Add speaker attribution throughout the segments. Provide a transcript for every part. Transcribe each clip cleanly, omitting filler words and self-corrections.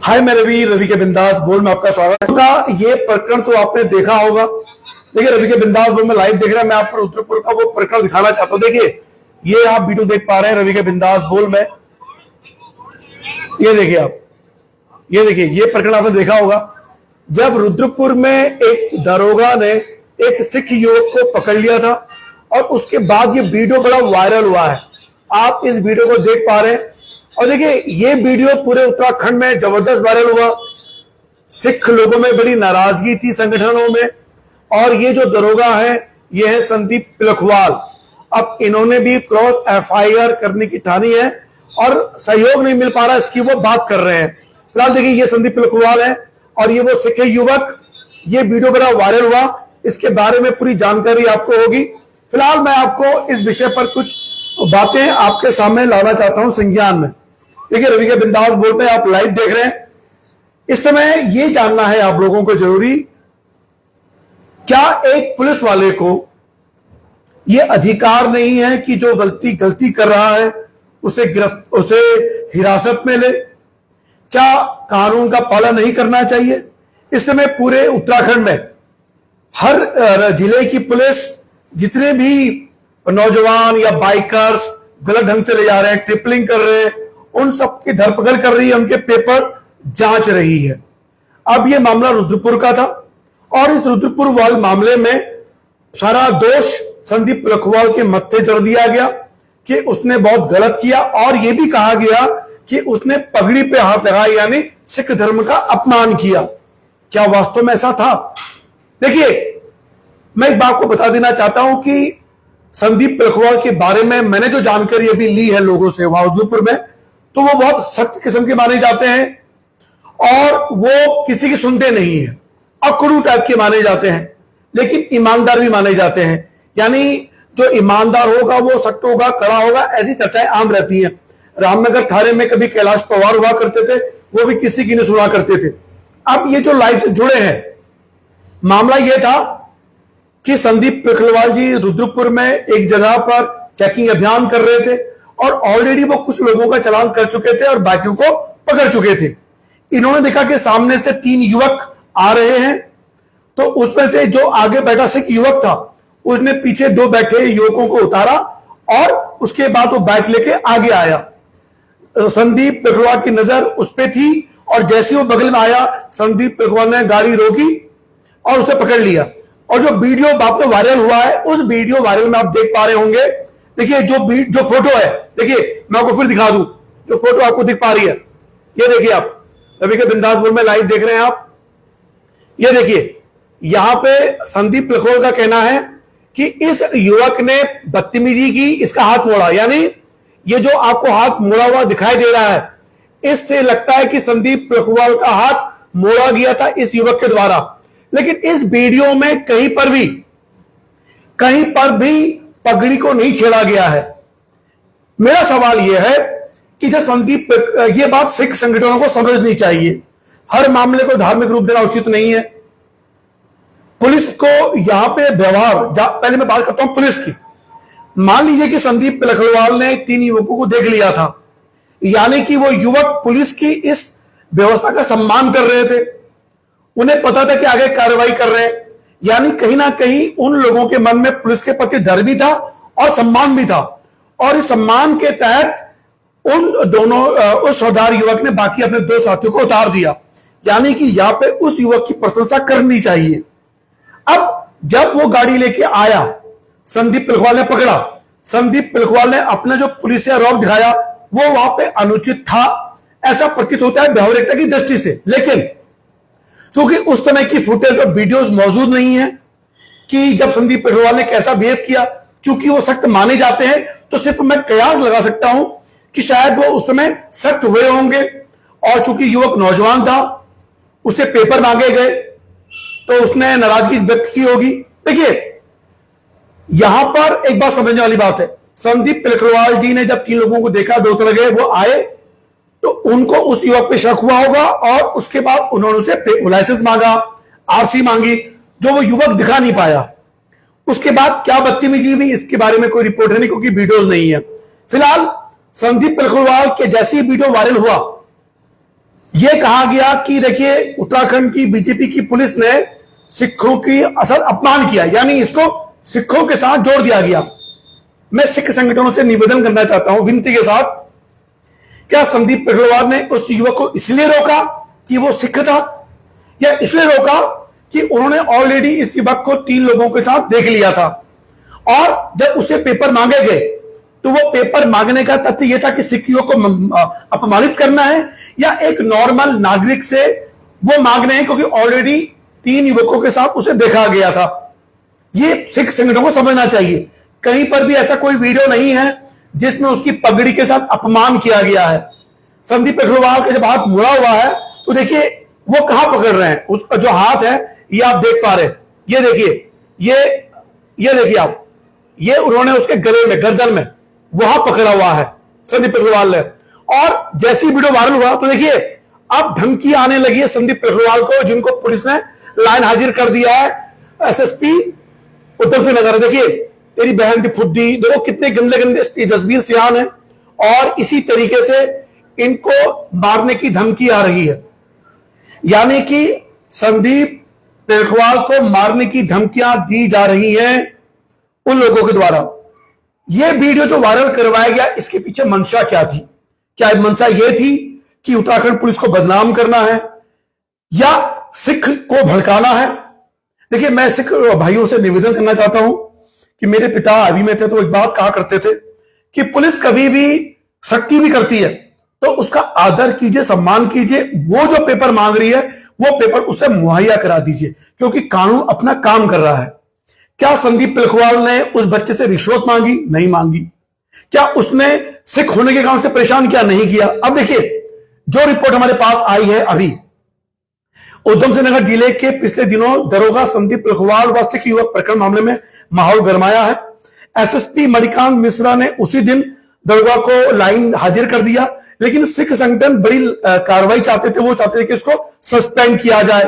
Speaker 1: हाय, मैं रवि रवि के बिंदास बोल में आपका स्वागत का। ये प्रकरण तो आपने देखा होगा। देखिए, रवि के बिंदास बोल में लाइव देख रहे हैं। मैं आप पर रुद्रपुर का वो प्रकरण दिखाना चाहता हूँ। देखिए, ये आप वीडियो देख पा रहे हैं रवि के बिंदास बोल में। ये देखिए आप, ये देखिए, ये प्रकरण आपने देखा होगा जब रुद्रपुर में एक दरोगा ने एक सिख युवक को पकड़ लिया था और उसके बाद ये वीडियो बड़ा वायरल हुआ है। आप इस वीडियो को देख पा रहे हैं और देखिए, ये वीडियो पूरे उत्तराखंड में जबरदस्त वायरल हुआ। सिख लोगों में बड़ी नाराजगी थी, संगठनों में। और ये जो दरोगा है, ये है संदीप पिलखवाल। अब इन्होंने भी क्रॉस एफआईआर करने की ठानी है और सहयोग नहीं मिल पा रहा, इसकी वो बात कर रहे हैं। फिलहाल देखिए, ये संदीप पिलखवाल है और ये वो सिख युवक। ये वीडियो बड़ा वायरल हुआ, इसके बारे में पूरी जानकारी आपको होगी। फिलहाल मैं आपको इस विषय पर कुछ बातें आपके सामने लाना चाहता हूं संज्ञान में। देखिए, रवि के बिंदास बोल पे आप लाइव देख रहे हैं। इस समय ये जानना है आप लोगों को जरूरी, क्या एक पुलिस वाले को ये अधिकार नहीं है कि जो गलती कर रहा है उसे हिरासत में ले? क्या कानून का पालन नहीं करना चाहिए? इस समय पूरे उत्तराखंड में हर जिले की पुलिस जितने भी नौजवान या बाइकर्स गलत ढंग से ले जा रहे हैं, ट्रिपलिंग कर रहे हैं, उन सबकी धरपकड़ कर रही है, उनके पेपर जांच रही है। अब यह मामला रुद्रपुर का था और इस रुद्रपुर वाले मामले में सारा दोष संदीप पिलखवाल के मत्थे जड़ दिया गया कि उसने बहुत गलत किया और यह भी कहा गया कि उसने पगड़ी पे हाथ लगाया, यानी सिख धर्म का अपमान किया। क्या वास्तव में ऐसा था? देखिए, मैं एक बात को बता देना चाहता हूं कि संदीप पिलखवाल के बारे में मैंने जो जानकारी अभी ली है लोगों से वहां रुद्रपुर में, तो वो बहुत सख्त किस्म के माने जाते हैं और वो किसी की सुनते नहीं है। अकड़ू टाइप के माने जाते हैं, लेकिन ईमानदार भी माने जाते हैं। यानी जो ईमानदार होगा वो सख्त होगा, कड़ा होगा, ऐसी चर्चाएं आम रहती हैं। रामनगर थाने में कभी कैलाश पवार हुआ करते थे, वो भी किसी की नहीं सुना करते थे। अब ये जो लाइव से जुड़े हैं, मामला यह था कि संदीप पिलखवाल जी रुद्रपुर में एक जगह पर चेकिंग अभियान कर रहे थे और ऑलरेडी वो कुछ लोगों का चालान कर चुके थे और बाकियों को पकड़ चुके थे। इन्होंने देखा कि सामने से 3 युवक आ रहे हैं, तो उसमें से जो आगे बैठा सिख युवक था उसने पीछे 2 बैठे युवकों को उतारा और उसके बाद वो बाइक लेके आगे आया। संदीप पिलखवाल की नजर उस पर थी और जैसे वो बगल में आया, संदीप पिलखवाल ने गाड़ी रोकी और उसे पकड़ लिया। और जो वीडियो बाद में वायरल हुआ है, उस वीडियो वायरल में आप देख पा रहे होंगे। देखिए, जो फोटो है, देखिए मैं आपको फिर दिखा दूं, जो फोटो आपको दिख पा रही है, ये देखिए आप रवि के बिंदास बोल में लाइव देख रहे हैं आप। ये देखिए, यहां पे संदीप पिलखवाल का कहना है कि इस युवक ने बदतमीजी की, इसका हाथ मोड़ा। यानी ये जो आपको हाथ मोड़ा हुआ दिखाई दे रहा है, इससे लगता है कि संदीप पिलखवाल का हाथ मोड़ा गया था इस युवक के द्वारा। लेकिन इस वीडियो में कहीं पर भी पगड़ी को नहीं छेड़ा गया है। मेरा सवाल यह है कि जब संदीप, यह बात सिख संगठनों को समझनी चाहिए। हर मामले को धार्मिक रूप देना उचित नहीं है। पुलिस को यहां पे व्यवहार, पहले मैं बात करता हूं पुलिस की। मान लीजिए कि संदीप पिलखवाल ने 3 युवकों को देख लिया था, यानी कि वो युवक पुलिस की इस व्यवस्था का सम्मान कर रहे थे, उन्हें पता था कि आगे कार्रवाई कर रहे हैं। यानी कहीं ना कहीं उन लोगों के मन में पुलिस के प्रति डर भी था और सम्मान भी था, और इस सम्मान के तहत उस सरदार युवक ने बाकी अपने 2 साथियों को उतार दिया। यानी कि यहां पे उस युवक की प्रशंसा करनी चाहिए। अब जब वो गाड़ी लेके आया, संदीप पिलखवाल ने पकड़ा। संदीप पिलखवाल ने अपना जो पुलिसिया रौब दिखाया वो वहां पे अनुचित था, ऐसा प्रतीत होता है व्यावहारिकता की दृष्टि से। लेकिन क्योंकि उस समय की फुटेज और वीडियोस मौजूद नहीं है कि जब संदीप पिलखवाल ने कैसा बिहेव किया, चूंकि वो सख्त माने जाते हैं, तो सिर्फ मैं कयास लगा सकता हूं कि शायद वो उस समय सख्त हुए होंगे। और चूंकि युवक नौजवान था, उसे पेपर मांगे गए तो उसने नाराजगी व्यक्त की होगी। देखिए, यहां पर एक बात समझने वाली बात है। संदीप पिलखवाल जी ने जब 3 लोगों को देखा, 2 तरह गए, वो आए, तो उनको उस युवक पे शक हुआ होगा और उसके बाद उन्होंने उसे लाइसेंस मांगा, आरसी मांगी, जो वो युवक दिखा नहीं पाया। उसके बाद क्या बदतमीजी हुई, इसके बारे में कोई रिपोर्ट है नहीं, क्योंकि वीडियोस नहीं है। फिलहाल संदीप पिलखवाल के जैसी वीडियो वायरल हुआ, यह कहा गया कि देखिए उत्तराखंड की बीजेपी की पुलिस ने सिखों की असल अपमान किया, यानी इसको सिखों के साथ जोड़ दिया गया। मैं सिख संगठनों से निवेदन करना चाहता हूं विनती के साथ, क्या संदीप पेटवाल ने उस युवक को इसलिए रोका कि वो सिख था, या इसलिए रोका कि उन्होंने ऑलरेडी इस युवक को 3 लोगों के साथ देख लिया था, और जब उसे पेपर मांगे गए तो वो पेपर मांगने का तथ्य यह था कि सिख युवक को अपमानित करना है, या एक नॉर्मल नागरिक से वो मांगने हैं क्योंकि ऑलरेडी 3 युवकों के साथ उसे देखा गया था। ये सिख संगठनों को समझना चाहिए। कहीं पर भी ऐसा कोई वीडियो नहीं है जिसमें उसकी पगड़ी के साथ अपमान किया गया है। संदीप पेटवाल का जब हाथ मुड़ा हुआ है तो देखिए वो कहां पकड़ रहे हैं, उसका जो हाथ है ये आप देख पा रहे हैं, ये देखिए, ये देखिए आप, ये उन्होंने उसके गले में, गर्दन में वहां पकड़ा हुआ है संदीप पेटवाल ने। और जैसी वीडियो वायरल हुआ तो देखिए अब धमकी आने लगी है संदीप पेटवाल को, जिनको पुलिस ने लाइन हाजिर कर दिया है एसएसपी उधम सिंह नगर। देखिए तेरी बहन की फुद्दी, देखो कितने गंदे गंदे जसबीर सियान है, और इसी तरीके से इनको मारने की धमकी आ रही है, यानी कि संदीप पेटवाल को मारने की धमकियां दी जा रही हैं उन लोगों के द्वारा। यह वीडियो जो वायरल करवाया गया, इसके पीछे मंशा क्या थी? क्या मंशा यह थी कि उत्तराखंड पुलिस को बदनाम करना है या सिख को भड़काना है? देखिए मैं सिख भाइयों से निवेदन करना चाहता हूं कि मेरे पिता आर्मी में थे तो एक बात कहा करते थे कि पुलिस कभी भी सख्ती भी करती है तो उसका आदर कीजिए, सम्मान कीजिए। वो जो पेपर मांग रही है वो पेपर उसे मुहैया करा दीजिए, क्योंकि कानून अपना काम कर रहा है। क्या संदीप पेटवाल ने उस बच्चे से रिश्वत मांगी? नहीं मांगी। क्या उसने सिख होने के कारण से परेशान किया? नहीं किया। अब देखिए जो रिपोर्ट हमारे पास आई है अभी, उधम सिंह नगर जिले के पिछले दिनों दरोगा संदीप पेटवाल व सिख युवक प्रकरण मामले में माहौल गरमाया है। एसएसपी मणिकांत मिश्रा ने उसी दिन दरोगा को लाइन हाजिर कर दिया, लेकिन सिख संगठन बड़ी कार्रवाई चाहते थे, वो चाहते थे कि उसको सस्पेंड किया जाए।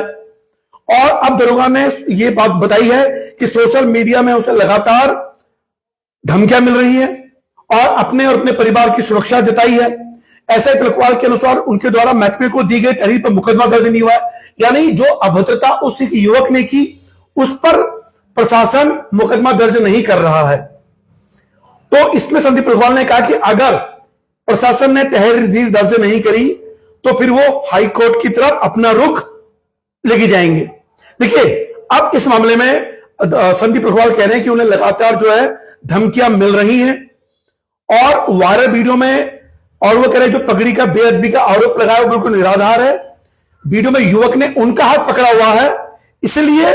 Speaker 1: और अब दरोगा ने यह बात बताई है कि सोशल मीडिया में उसे लगातार धमकियां मिल रही है और अपने परिवार की सुरक्षा जताई है। ऐसे पेटवाल के अनुसार उनके द्वारा महकमे को दी गई तहरीर पर मुकदमा दर्ज नहीं हुआ है, यानी जो अभद्रता उस सिख युवक ने की उस पर प्रशासन मुकदमा दर्ज नहीं कर रहा है। तो इसमें संदीप पेटवाल ने कहा कि अगर प्रशासन ने तहरीर दर्ज नहीं करी तो फिर वो हाई कोर्ट की तरफ अपना रुख लेके जाएंगे। देखिए अब इस मामले में संदीप पेटवाल कह रहे हैं कि उन्हें लगातार जो है धमकियां मिल रही हैं, और वायरल वीडियो में, और वो कह रहे हैं जो पगड़ी का बेअदबी का आरोप लगाया वो बिल्कुल निराधार है। वीडियो में युवक ने उनका हाथ पकड़ा हुआ है, इसलिए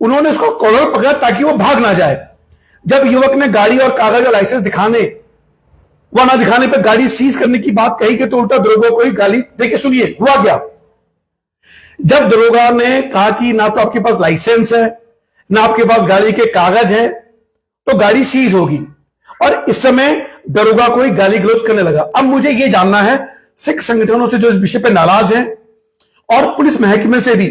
Speaker 1: उन्होंने उसको कॉलर पकड़ा ताकि वो भाग ना जाए। जब युवक ने गाड़ी और कागज और लाइसेंस दिखाने व ना दिखाने पर गाड़ी सीज करने की बात कही कि तो उल्टा दरोगा को ही गाली। देखिए सुनिए हुआ क्या। जब दरोगा ने कहा कि ना तो आपके पास लाइसेंस है ना आपके पास गाड़ी के कागज है तो गाड़ी सीज होगी, और इस समय दरोगा को ही गाली गलौज करने लगा। अब मुझे यह जानना है सिख संगठनों से जो इस विषय पर नाराज हैं और पुलिस महकमे से भी,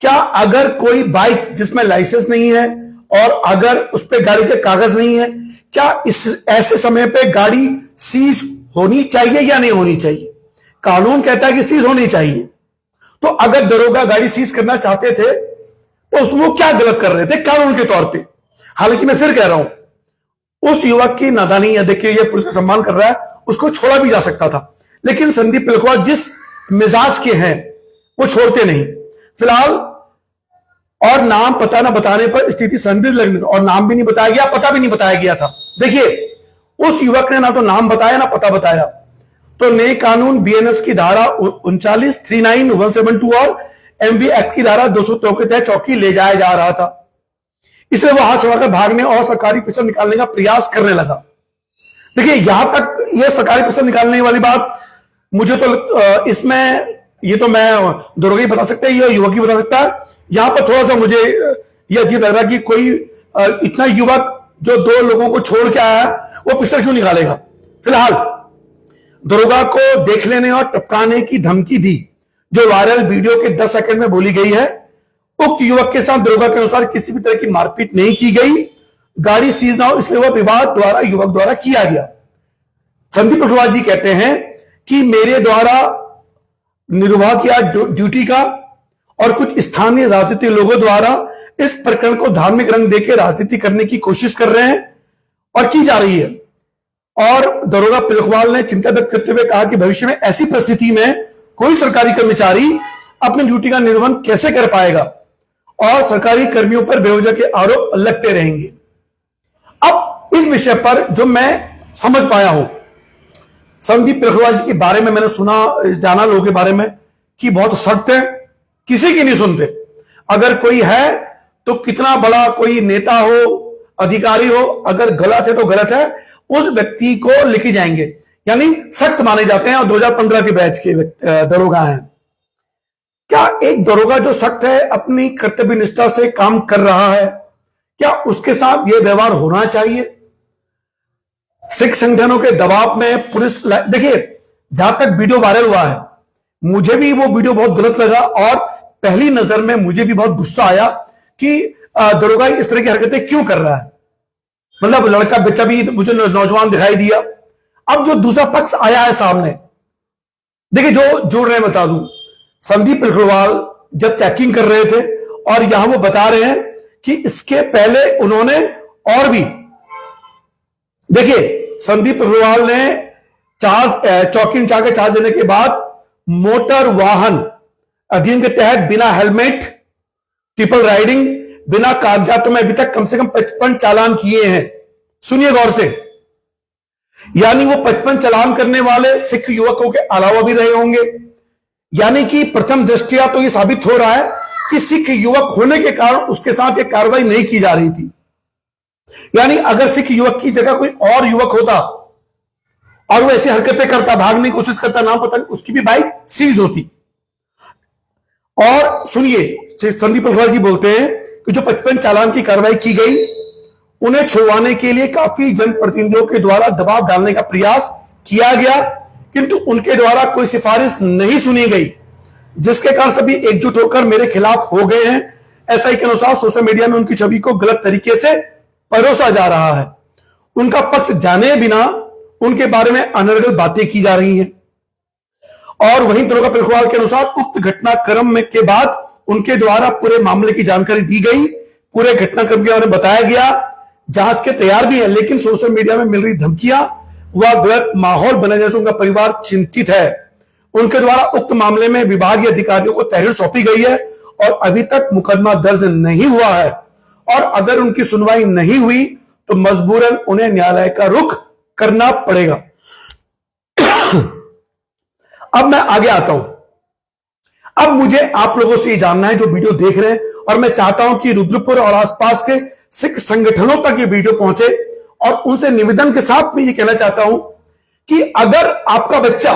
Speaker 1: क्या अगर कोई बाइक जिसमें लाइसेंस नहीं है और अगर उस पर गाड़ी के कागज नहीं है, क्या इस ऐसे समय पे गाड़ी सीज होनी चाहिए या नहीं होनी चाहिए? कानून कहता है कि सीज होनी चाहिए। तो अगर दरोगा गाड़ी सीज करना चाहते थे तो उसमें वो क्या गलत कर रहे थे कानून के तौर पे? हालांकि मैं फिर कह रहा हूं उस युवक की नादानी है, देखिए ये पुलिस का सम्मान कर रहा है, उसको छोड़ा भी जा सकता था, लेकिन संदीप पेटवाल जिस मिजाज के हैं वो छोड़ते नहीं। फिलहाल और नाम पता ना बताने पर स्थिति संदिग्ध लगने, और नाम भी नहीं बताया गया, पता भी नहीं बताया गया था। देखिए उस युवक ने ना तो नाम बताया ना पता बताया, तो नए कानून बीएनएस की धारा 39, 39, 172 और एमवी एक्ट की धारा 203 के तहत चौकी ले जाया जा रहा था। इसे वह हाथ छोड़कर भागने और सरकारी पैसा निकालने का प्रयास करने लगा। देखिए यहां तक यह सरकारी पैसा निकालने वाली बात मुझे तो इसमें ये तो मैं दरोगा ही बता सकता है, ये युवक ही बता सकता है। यहां पर थोड़ा सा मुझे यह अजीब लग रहा है कि कोई इतना युवक जो 2 लोगों को छोड़ के आया वो पिस्टल क्यों निकालेगा। फिलहाल दरोगा को देख लेने और टपकाने की धमकी दी जो वायरल वीडियो के 10 सेकंड में बोली गई है। उक्त युवक के साथ दरोगा के अनुसार किसी भी तरह की मारपीट नहीं की गई, गाड़ी सीज ना हो इसलिए वह विवाद द्वारा युवक द्वारा किया गया। संदीप पेटवाल जी कहते हैं कि मेरे द्वारा निर्वाह किया ड्यूटी का, और कुछ स्थानीय राजनीतिक लोगों द्वारा इस प्रकरण को धार्मिक रंग देकर राजनीति करने की कोशिश कर रहे हैं और की जा रही है। और दरोगा पिलखवाल ने चिंता व्यक्त करते हुए कहा कि भविष्य में ऐसी परिस्थिति में कोई सरकारी कर्मचारी अपनी ड्यूटी का निर्वहन कैसे कर पाएगा और सरकारी कर्मियों पर बेवजह के आरोप लगते रहेंगे। अब इस विषय पर जो मैं समझ पाया हूं, संदीप पिलखवाल जी के बारे में मैंने सुना जाना लोगों के बारे में कि बहुत सख्त है, किसी की नहीं सुनते। अगर कोई है तो कितना बड़ा कोई नेता हो, अधिकारी हो, अगर गलत है तो गलत है, उस व्यक्ति को लिखे जाएंगे, यानी सख्त माने जाते हैं। और 2015 के बैच के दरोगा हैं। क्या एक दरोगा जो सख्त है, अपनी कर्तव्य निष्ठा से काम कर रहा है, क्या उसके साथ यह व्यवहार होना चाहिए? सिख संगठनों के दबाव में पुलिस, देखिए जहां तक वीडियो वायरल हुआ है, मुझे भी वो वीडियो बहुत गलत लगा और पहली नजर में मुझे भी बहुत गुस्सा आया कि दरोगा इस तरह की हरकतें क्यों कर रहा है। मतलब लड़का बच्चा भी मुझे नौजवान दिखाई दिया। अब जो दूसरा पक्ष आया है सामने, देखिए जो जोड़ रहे हैं बता दूं, संदीप पिलखवाल जब चेकिंग कर रहे थे और यहां वो बता रहे हैं कि इसके पहले उन्होंने और भी, देखिए संदीप पिलखवाल ने चौकी इंचार्ज के चार्ज देने के बाद मोटर वाहन अधिनियम के तहत बिना हेलमेट, ट्रिपल राइडिंग, बिना कागजातों में अभी तक कम से कम 55 चालान किए हैं। सुनिए गौर से, यानी वो 55 चालान करने वाले सिख युवकों के अलावा भी रहे होंगे। यानी कि प्रथम दृष्टया तो ये साबित हो रहा है कि सिख युवक होने के कारण उसके साथ ये कार्रवाई नहीं की जा रही थी। यानी अगर सिख युवक की जगह कोई और युवक होता और वो ऐसी हरकतें करता, भागने की कोशिश करता, नाम पता नहीं, उसकी भी बाइक सीज होती। और सुनिए संदीप पिलखवाल जी बोलते हैं कि जो 55 चालान की कार्रवाई की गई, उन्हें छुड़वाने के लिए काफी जनप्रतिनिधियों के द्वारा दबाव डालने का प्रयास किया गया, किंतु उनके द्वारा कोई सिफारिश नहीं सुनी गई, जिसके कारण सभी एकजुट होकर मेरे खिलाफ हो गए हैं। एसआई के अनुसार सोशल मीडिया में उनकी छवि को गलत तरीके से परोसा जा रहा है। उनका पक्ष जाने बिना उनके बारे में अनर्गल बातें की जा रही हैं। और वहीं दरोगा पिलखवाल के अनुसार उक्त घटनाक्रम में के बाद उनके द्वारा पूरे मामले की जानकारी दी गई, पूरे घटनाक्रम के बारे में बताया गया, जांच के तैयार भी है, लेकिन सोशल मीडिया में मिल रही धमकियां व गलत माहौल बने जैसे उनका परिवार चिंतित है। उनके द्वारा उक्त मामले में विभागीय अधिकारियों को तहरीर सौंपी गई है और अभी तक मुकदमा दर्ज नहीं हुआ है, और अगर उनकी सुनवाई नहीं हुई तो मजबूरन उन्हें न्यायालय का रुख करना पड़ेगा। अब मैं आगे आता हूं। अब मुझे आप लोगों से ये जानना है जो वीडियो देख रहे हैं, और मैं चाहता हूं कि रुद्रपुर और आसपास के सिख संगठनों तक ये वीडियो पहुंचे, और उनसे निवेदन के साथ मैं ये कहना चाहता हूं कि अगर आपका बच्चा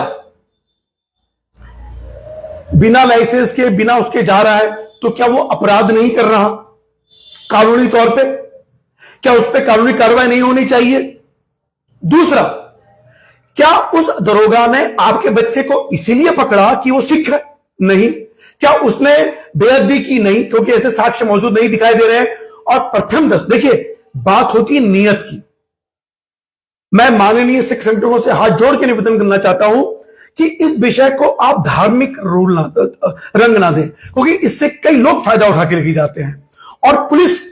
Speaker 1: बिना लाइसेंस के, बिना उसके जा रहा है, तो क्या वो अपराध नहीं कर रहा कानूनी तौर पे? क्या उस पर कानूनी कार्रवाई नहीं होनी चाहिए? दूसरा, क्या उस दरोगा ने आपके बच्चे को इसीलिए पकड़ा कि वो सिख है? नहीं। क्या उसने बेअदबी की? नहीं, क्योंकि ऐसे साक्ष्य मौजूद नहीं दिखाई दे रहे हैं। और प्रथम देखिए, बात होती है नियत की। मैं माननीय सिख संगठनों से हाथ जोड़ के निवेदन करना चाहता हूं कि इस विषय को आप धार्मिक रंग ना दें, क्योंकि इससे कई लोग फायदा उठा के लेके जाते हैं और पुलिस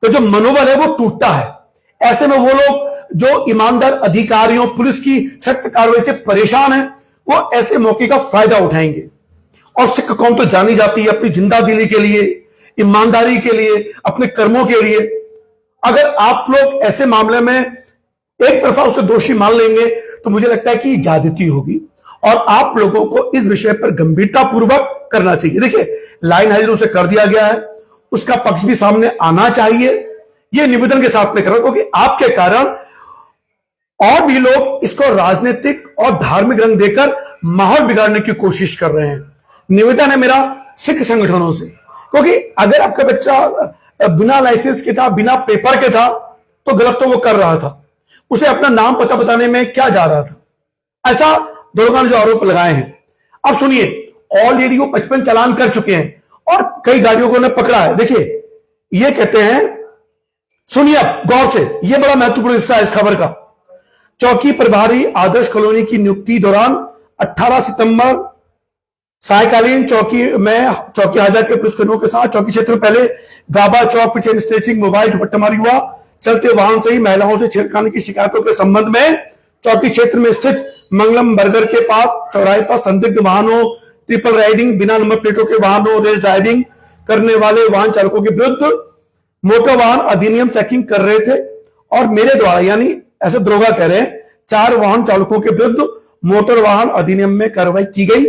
Speaker 1: का जो मनोबल है वो टूटता है। ऐसे में वो लोग जो ईमानदार अधिकारियों, पुलिस की सख्त कार्रवाई से परेशान हैं, वो ऐसे मौके का फायदा उठाएंगे। और सिख कौम तो जानी जाती है अपनी जिंदा दिली के लिए, ईमानदारी के लिए, अपने कर्मों के लिए। अगर आप लोग ऐसे मामले में एक तरफा उसे दोषी मान लेंगे तो मुझे लगता है कि ज्यादती होगी, और आप लोगों को इस विषय पर गंभीरता पूर्वक करना चाहिए। देखिए, लाइन हाजिर उसे कर दिया गया है, उसका पक्ष भी सामने आना चाहिए। यह निवेदन के साथ में कर रहा हूं, क्योंकि आपके कारण और भी लोग इसको राजनीतिक और धार्मिक रंग देकर माहौल बिगाड़ने की कोशिश कर रहे हैं। निवेदन है मेरा सिख संगठनों से, क्योंकि अगर आपका बच्चा बिना लाइसेंस के था, बिना पेपर के था, तो गलत तो वो कर रहा था, उसे अपना नाम पता बताने में क्या जा रहा था? ऐसा दरोगा ने जो आरोप लगाए हैं। अब सुनिए, ऑलरेडी वो 55 चालान कर चुके हैं और कई गाड़ियों को उन्हें पकड़ा है। देखिए, ये कहते हैं, सुनिए अब गौर से, यह बड़ा महत्वपूर्ण हिस्सा है इस खबर का। चौकी प्रभारी आदर्श कॉलोनी की नियुक्ति दौरान 18 सितंबर सायकालीन चौकी में चौकी हाजा के पुलिसकर्मियों के साथ चौकी क्षेत्र में पहले गाबा चौक पर चेन स्ट्रेचिंग, मोबाइल झपट्टामारी हुआ। चलते वाहन से ही महिलाओं से छेड़खानी की शिकायतों के संबंध में चौकी क्षेत्र में स्थित मंगलम बर्गर के पास चौराहे पर संदिग्ध वाहनों, ट्रिपल राइडिंग, बिना नंबर प्लेटों के वाहनों, रेस ड्राइविंग करने वाले वाहन चालकों के विरुद्ध मोटर वाहन अधिनियम चेकिंग कर रहे थे। और मेरे द्वारा, यानी ऐसे दरोगा कह रहे हैं, 4 वाहन चालकों के विरुद्ध मोटर वाहन अधिनियम में कार्रवाई की गई।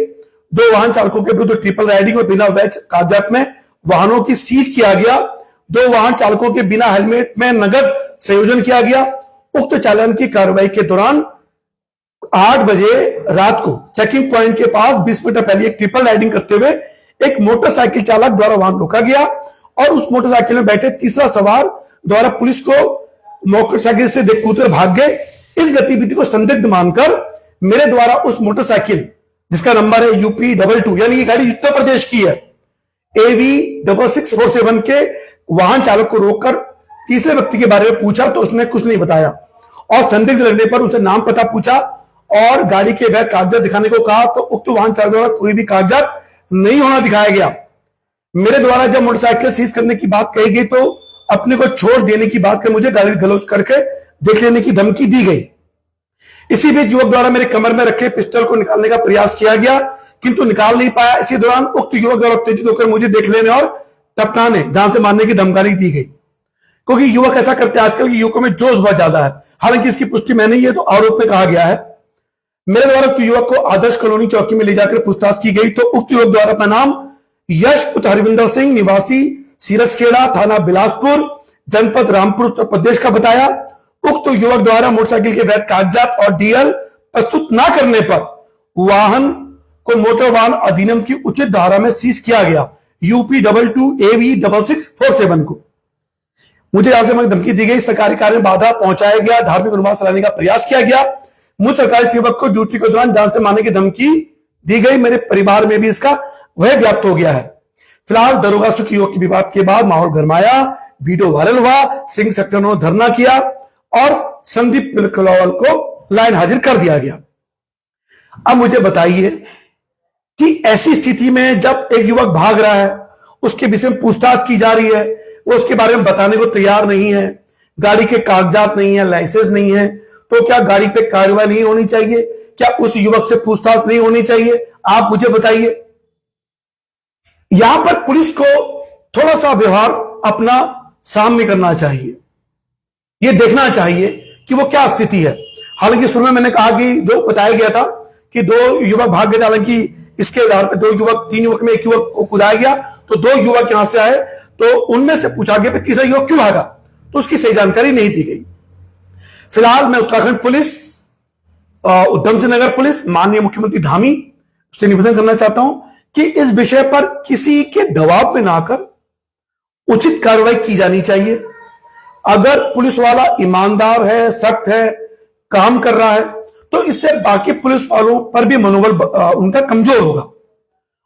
Speaker 1: 2 वाहन चालकों के विरुद्ध ट्रिपल राइडिंग और बिना वैध कागजात में वाहनों की सीज किया गया। 2 वाहन चालकों के बिना हेलमेट में नगद संयोजन किया गया। उक्त चालान की कार्रवाई के दौरान 8 बजे रात को चेकिंग पॉइंट के पास 20 मिनट पहले एक ट्रिपल राइडिंग करते हुए एक मोटरसाइकिल चालक द्वारा वाहन रोका गया और उस मोटरसाइकिल में बैठे तीसरा सवार द्वारा पुलिस को मोटरसाइकिल से देख कूदकर भाग गए। इस गतिविधि को संदिग्ध मानकर मेरे द्वारा उस मोटरसाइकिल, जिसका नंबर है यूपी 22, यानी ये गाड़ी उत्तर प्रदेश की है, AV 6647 के वाहन चालक को रोककर तीसरे व्यक्ति के बारे में पूछा तो उसने कुछ नहीं बताया और संदिग्ध लगने पर उसे नाम पता पूछा और गाड़ी के वैध कागजात दिखाने को कहा तो उक्त वाहन चालक द्वारा कोई भी कागजात नहीं होना दिखाया गया। मेरे द्वारा जब मोटरसाइकिल सीज करने की बात कही गई तो अपने को छोड़ देने की बात कर मुझे गाली गलौज करके देख लेने की धमकी दी गई। इसी बीच युवक द्वारा मेरे कमर में रखे पिस्टल को निकालने का प्रयास किया गया किंतु निकाल नहीं पाया। इसी दौरान उक्त युवक द्वारा उत्तेजित होकर मुझे देख लेने और टपकाने, जान से मारने की धमकी दी गई, क्योंकि युवक ऐसा करते हैं आजकल के युवकों में जोश बहुत ज्यादा है। हालांकि इसकी पुष्टि मैंने ये तो आरोप में कहा गया है। मेरे द्वारा उक्त युवक को आदर्श कॉलोनी चौकी में ले जाकर पूछताछ की गई तो उक्त युवक द्वारा अपना नाम यश पुत्र हरविंदर सिंह, निवासी सीरसखेड़ा, थाना बिलासपुर, जनपद रामपुर, उत्तर प्रदेश का बताया। उक्त युवक द्वारा मोटरसाइकिल के वैध कागजात और DL प्रस्तुत न करने पर वाहन को मोटर वाहन अधिनियम की उचित धारा में सीज किया गया। यूपी 22 AV 6647 को मुझे यहां से धमकी दी गई, सरकारी कार्य में बाधा पहुंचाया गया, धार्मिक अनुमान चलाने का प्रयास किया गया, मुझ सरकारी सेवक को ड्यूटी के दौरान जान से मारने की धमकी दी गई। मेरे परिवार में भी इसका वह व्याप्त हो गया है। फिलहाल दरोगा सुख युवक के विवाद के बाद माहौल गरमाया, वीडियो वायरल हुआ, सिंह सेक्टर ने धरना किया और संदीप बिलकलवाल को लाइन हाजिर कर दिया गया। अब मुझे बताइए कि ऐसी स्थिति में जब एक युवक भाग रहा है, उसके विषय में पूछताछ की जा रही है, वो उसके बारे में बताने को तैयार नहीं है, गाड़ी के कागजात नहीं है, लाइसेंस नहीं है, तो क्या गाड़ी पे कार्रवाई नहीं होनी चाहिए? क्या उस युवक से पूछताछ नहीं होनी चाहिए? आप मुझे बताइए। यहां पर पुलिस को थोड़ा सा व्यवहार अपना सामने करना चाहिए, यह देखना चाहिए कि वो क्या स्थिति है। हालांकि शुरू में मैंने कहा कि जो बताया गया था कि 2 युवक भाग गए, हालांकि इसके आधार पर 3 युवक में एक युवक को कुदाया गया तो 2 युवक यहां से आए तो उनमें से पूछा गया कि तीसरा युवक क्यों भागा, तो उसकी सही जानकारी नहीं दी गई। फिलहाल मैं उत्तराखंड पुलिस, उधम सिंह नगर पुलिस, माननीय मुख्यमंत्री धामी से निवेदन करना चाहता हूं कि इस विषय पर किसी के दबाव में ना आकर उचित कार्रवाई की जानी चाहिए। अगर पुलिस वाला ईमानदार है, सख्त है, काम कर रहा है तो इससे बाकी पुलिस वालों पर भी मनोबल उनका कमजोर होगा।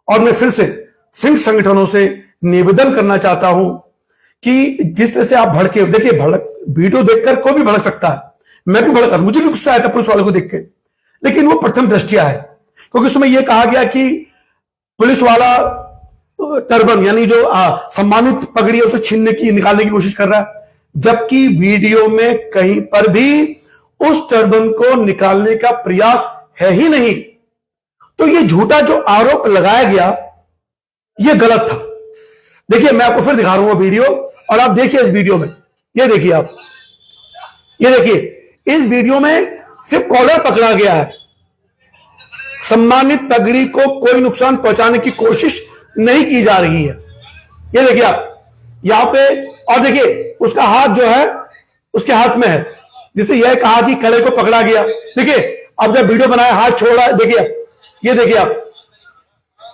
Speaker 1: और मैं फिर से सिंह संगठनों से निवेदन करना चाहता हूं कि जिस तरह से आप भड़के, देखिए वीडियो देखकर कोई भी भड़क सकता है, मैं भी भड़का, मुझे भी गुस्सा आया था पुलिस वालों को देख के, लेकिन वो प्रथम दृष्टिया है, क्योंकि उसमें यह कहा गया कि पुलिस वाला टर्बन यानी जो सम्मानित पगड़ी है उसे छीनने की, निकालने की कोशिश कर रहा है, जबकि वीडियो में कहीं पर भी उस टर्बन को निकालने का प्रयास है ही नहीं। तो ये झूठा जो आरोप लगाया गया ये गलत था। देखिए मैं आपको फिर दिखा रहा हूं वीडियो और आप देखिए इस वीडियो में, ये देखिए आप, ये देखिए इस वीडियो में सिर्फ कॉलर पकड़ा गया है, सम्मानित पगड़ी को कोई नुकसान पहुंचाने की कोशिश नहीं की जा रही है। ये देखिए आप यहां पे, और देखिए उसका हाथ जो है उसके हाथ में है, जिसे यह कहा कि कड़े को पकड़ा गया। देखिए अब जब वीडियो बनाया हाथ छोड़ रहा है, देखिए ये देखिए आप,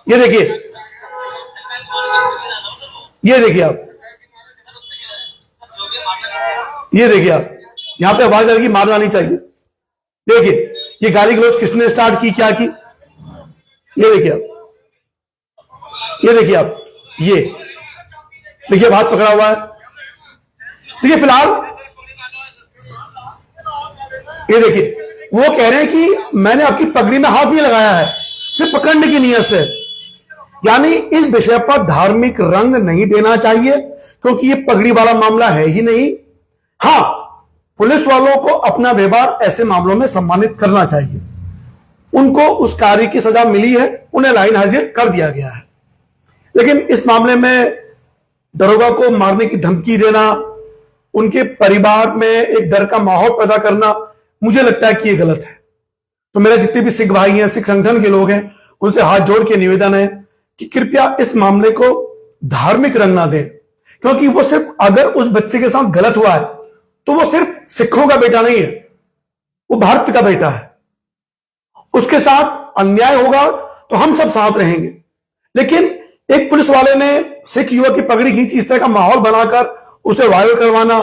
Speaker 1: ये देखिए, ये देखिए आप, ये देखिए आप, यहां पे आवाज आ रही, मारना नहीं चाहिए। देखिए ये गाली गलौज किसने स्टार्ट की, क्या की, ये देखिए आप, ये देखिए आप, ये देखिए हाथ पकड़ा हुआ है। देखिए फिलहाल ये देखिए वो कह रहे हैं कि मैंने आपकी पगड़ी में हाथ नहीं लगाया है, सिर्फ पकड़ने की नीयत से। यानी इस विषय पर धार्मिक रंग नहीं देना चाहिए, क्योंकि ये पगड़ी वाला मामला है ही नहीं। हां, पुलिस वालों को अपना व्यवहार ऐसे मामलों में सम्मानित करना चाहिए। उनको उस कार्य की सजा मिली है, उन्हें लाइन हाजिर कर दिया गया है। लेकिन इस मामले में दरोगा को मारने की धमकी देना, उनके परिवार में एक डर का माहौल पैदा करना, मुझे लगता है कि यह गलत है। तो मेरे जितने भी सिख भाई हैं, सिख संगठन के लोग हैं, उनसे हाथ जोड़ के निवेदन है कि कृपया इस मामले को धार्मिक रंग ना दें, क्योंकि वो सिर्फ, अगर उस बच्चे के साथ गलत हुआ है तो वो सिर्फ सिखों का बेटा नहीं है, वो भारत का बेटा है। उसके साथ अन्याय होगा तो हम सब साथ रहेंगे। लेकिन एक पुलिस वाले ने सिख युवक की पगड़ी खींची, इस तरह का माहौल बनाकर उसे वायरल करवाना,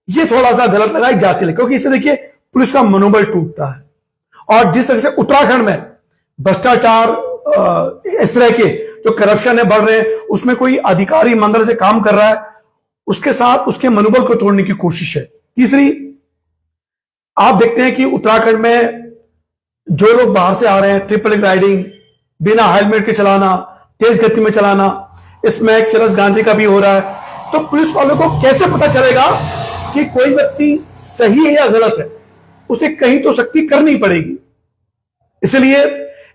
Speaker 1: यह थोड़ा सा गलत लगाई जाती है, क्योंकि इससे देखिए पुलिस का मनोबल टूटता है। और जिस तरह से उत्तराखंड में भ्रष्टाचार, इस तरह के जो करप्शन है बढ़ रहे हैं, उसमें कोई अधिकारी ईमानदारी से काम कर रहा है, उसके साथ उसके मनोबल को तोड़ने की कोशिश है। तीसरी, आप देखते हैं कि उत्तराखंड में जो लोग बाहर से आ रहे हैं, ट्रिपल राइडिंग, बिना हेलमेट के चलाना, तेज गति में चलाना, स्मैक, चरस, गांजे का भी हो रहा है। तो पुलिस वालों को कैसे पता चलेगा कि कोई व्यक्ति सही है या गलत है? उसे कहीं तो सख्ती करनी पड़ेगी। इसलिए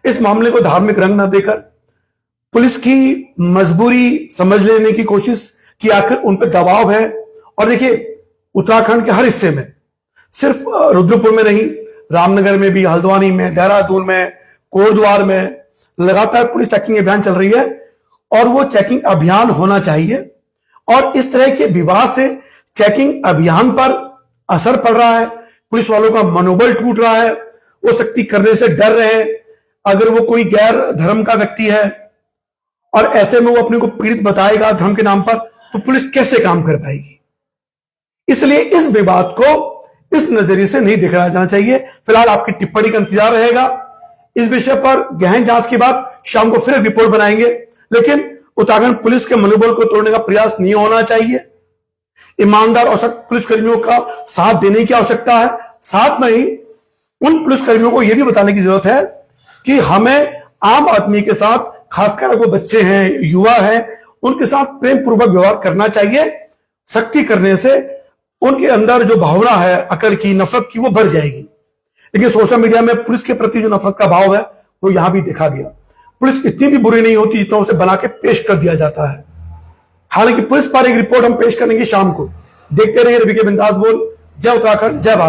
Speaker 1: इस मामले को धार्मिक रंग न देकर पुलिस की मजबूरी समझ लेने की कोशिश कि आखिर उन पर दबाव है। और देखिए, उत्तराखंड के हर हिस्से में, सिर्फ रुद्रपुर में नहीं, रामनगर में भी, हल्द्वानी में, देहरादून में, कोटद्वार में लगातार पुलिस चेकिंग अभियान चल रही है। और वो चेकिंग अभियान होना चाहिए। और इस तरह के विवाद से चेकिंग अभियान पर असर पड़ रहा है, पुलिस वालों का मनोबल टूट रहा है, वो सख्ती करने से डर रहे हैं। अगर वो कोई गैर धर्म का व्यक्ति है और ऐसे में वो अपने को पीड़ित बताएगा धर्म के नाम पर, तो पुलिस कैसे काम कर पाएगी? इसलिए इस विवाद को इस नजरिए से नहीं देखा जाना चाहिए। फिलहाल आपकी टिप्पणी का इंतजार रहेगा। इस विषय पर गहन जांच के बाद शाम को फिर रिपोर्ट बनाएंगे। लेकिन उत्तराखंड पुलिस के मनोबल को तोड़ने का प्रयास नहीं होना चाहिए। ईमानदार और सख्त पुलिसकर्मियों का साथ देने की आवश्यकता है। साथ में ही उन पुलिसकर्मियों को यह भी बताने की जरूरत है कि हमें आम आदमी के साथ, खासकर वो बच्चे हैं, युवा हैं, उनके साथ प्रेम पूर्वक व्यवहार करना चाहिए। सख्ती करने से उनके अंदर जो भावना है अकड़ की, नफरत की, वो बढ़ जाएगी। लेकिन सोशल मीडिया में पुलिस के प्रति जो नफरत का भाव है वो यहां भी देखा गया। पुलिस इतनी भी बुरी नहीं होती जितना उसे बना के पेश कर दिया जाता है। हालांकि पुलिस पर एक रिपोर्ट हम पेश करेंगे शाम को। देखते रहिए रवि के बिंदास बोल। जय उत्तराखंड, जय भारत।